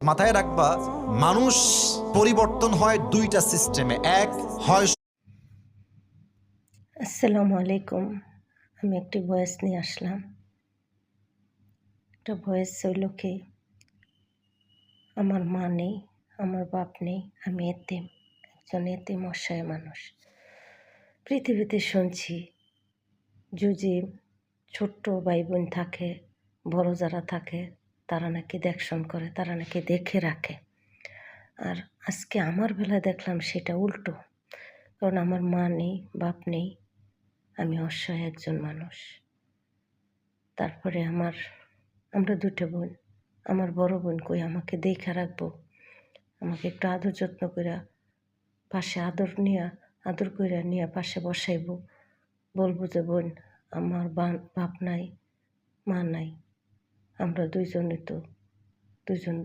মাথায় রাখবা, মানুষ পরিবর্তন হয় দুইটা সিস্টেমে। এক হয় আসসালামু আলাইকুম। আমি একটি ভয়েস নিয়ে আসলাম। একটা ভয়েস হইল কি, আমার মা নেই, আমার বাপ নেই, আমি এতিম, একজন এতিম অসহায় মানুষ। পৃথিবীতে শুনছি যদি ছোট্ট ভাই বোন থাকে, বড় যারা থাকে, তারা নাকি দেখশন করে, তারা নাকি দেখে রাখে। আর আজকে আমার বেলায় দেখলাম সেটা উল্টো। কারণ আমার মা নেই, বাপ নেই, আমি অসহায় একজন মানুষ। তারপরে আমরা দুটো বোন। আমার বড় বোন কই আমাকে দেখা রাখবো, আমাকে একটু আদর যত্ন করে পাশে আদর করে নিয়ে পাশে বসাইব, বলবো যে বোন আমার বাপ নাই, মা নাই, আমরা দুইজন